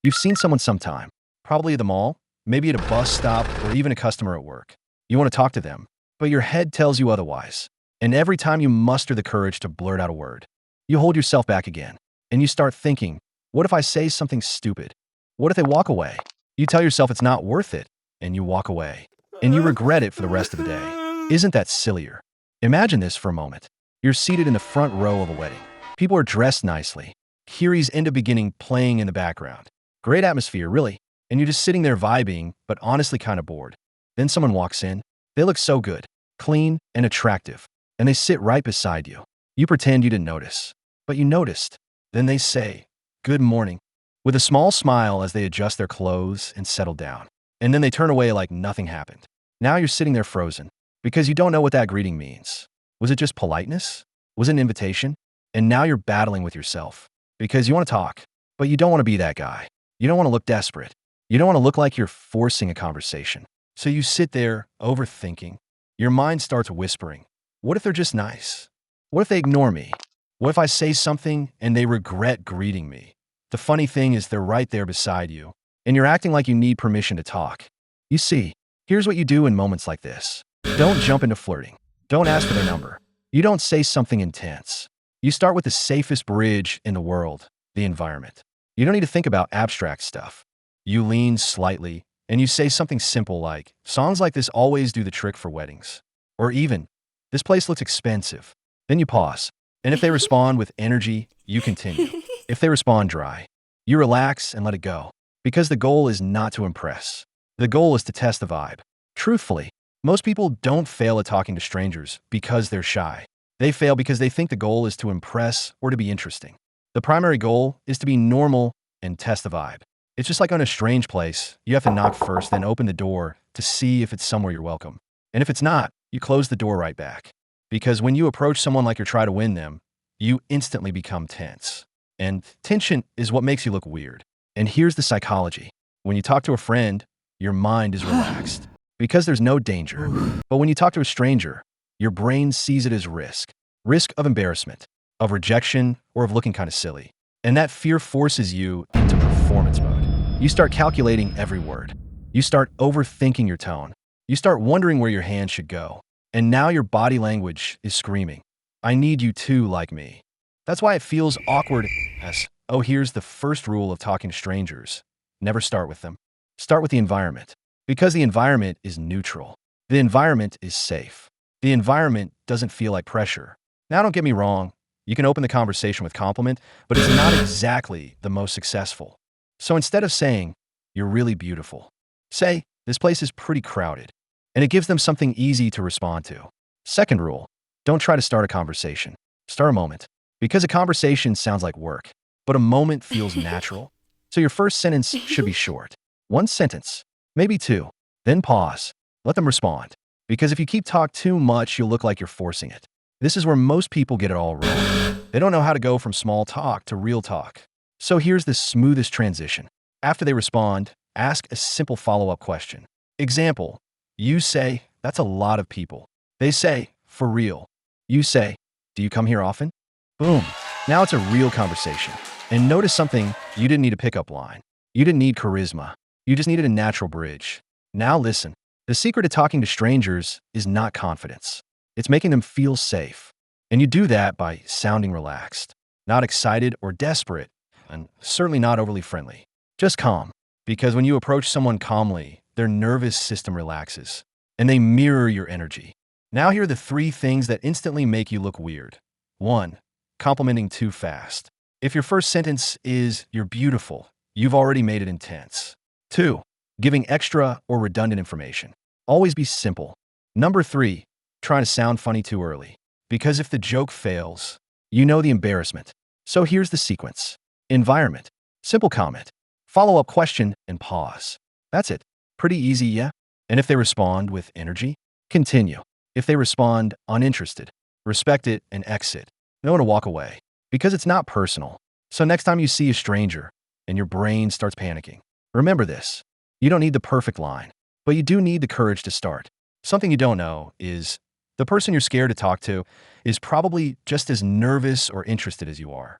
You've seen someone sometime, probably at the mall, maybe at a bus stop, or even a customer at work. You want to talk to them, but your head tells you otherwise. And every time you muster the courage to blurt out a word, you hold yourself back again. And you start thinking, what if I say something stupid? What if they walk away? You tell yourself it's not worth it, and you walk away. And you regret it for the rest of the day. Isn't that sillier? Imagine this for a moment. You're seated in the front row of a wedding. People are dressed nicely. Kiri's End of Beginning playing in the background. Great atmosphere, really. And you're just sitting there vibing, but honestly kind of bored. Then someone walks in. They look so good, clean, and attractive. And they sit right beside you. You pretend you didn't notice, but you noticed. Then they say, "Good morning," with a small smile as they adjust their clothes and settle down. And then they turn away like nothing happened. Now you're sitting there frozen because you don't know what that greeting means. Was it just politeness? Was it an invitation? And now you're battling with yourself because you want to talk, but you don't want to be that guy. You don't want to look desperate. You don't want to look like you're forcing a conversation. So you sit there overthinking. Your mind starts whispering, what if they're just nice? What if they ignore me? What if I say something and they regret greeting me? The funny thing is they're right there beside you, and you're acting like you need permission to talk. You see, here's what you do in moments like this. Don't jump into flirting. Don't ask for their number. You don't say something intense. You start with the safest bridge in the world, the environment. You don't need to think about abstract stuff. You lean slightly, and you say something simple like, songs like this always do the trick for weddings. Or even, this place looks expensive. Then you pause. And if they respond with energy, you continue. If they respond dry, you relax and let it go. Because the goal is not to impress. The goal is to test the vibe. Truthfully, most people don't fail at talking to strangers because they're shy. They fail because they think the goal is to impress or to be interesting. The primary goal is to be normal and test the vibe. It's just like on a strange place. You have to knock first, then open the door to see if it's somewhere you're welcome. And if it's not, you close the door right back. Because when you approach someone like you're trying to win them, you instantly become tense. And tension is what makes you look weird. And here's the psychology. When you talk to a friend, your mind is relaxed because there's no danger. But when you talk to a stranger, your brain sees it as risk. Risk of embarrassment, of rejection, or of looking kind of silly. And that fear forces you into performance mode. You start calculating every word. You start overthinking your tone. You start wondering where your hand should go. And now your body language is screaming, I need you to like me. That's why it feels awkward as, oh, here's the first rule of talking to strangers. Never start with them. Start with the environment. Because the environment is neutral. The environment is safe. The environment doesn't feel like pressure. Now, don't get me wrong. You can open the conversation with compliment, but it's not exactly the most successful. So instead of saying, you're really beautiful, say, this place is pretty crowded. And it gives them something easy to respond to. Second rule, don't try to start a conversation. Start a moment. Because a conversation sounds like work, but a moment feels natural. So your first sentence should be short. One sentence, maybe two. Then pause. Let them respond. Because if you keep talking too much, you'll look like you're forcing it. This is where most people get it all wrong. They don't know how to go from small talk to real talk. So here's the smoothest transition. After they respond, ask a simple follow-up question. Example, you say, that's a lot of people. They say, for real. You say, do you come here often? Boom. Now it's a real conversation. And notice something, you didn't need a pickup line. You didn't need charisma. You just needed a natural bridge. Now listen, the secret to talking to strangers is not confidence. It's making them feel safe. And you do that by sounding relaxed, not excited or desperate, and certainly not overly friendly. Just calm. Because when you approach someone calmly, their nervous system relaxes, and they mirror your energy. Now here are the three things that instantly make you look weird. 1. Complimenting too fast. If your first sentence is, you're beautiful, you've already made it intense. 2. Giving extra or redundant information. Always be simple. Number 3. Trying to sound funny too early. Because if the joke fails, you know the embarrassment. So here's the sequence. Environment. Simple comment. Follow-up question and pause. That's it. Pretty easy, yeah? And if they respond with energy, continue. If they respond uninterested, respect it and exit. Know when to walk away. Because it's not personal. So next time you see a stranger and your brain starts panicking, remember this. You don't need the perfect line, but you do need the courage to start. Something you don't know is the person you're scared to talk to is probably just as nervous or interested as you are.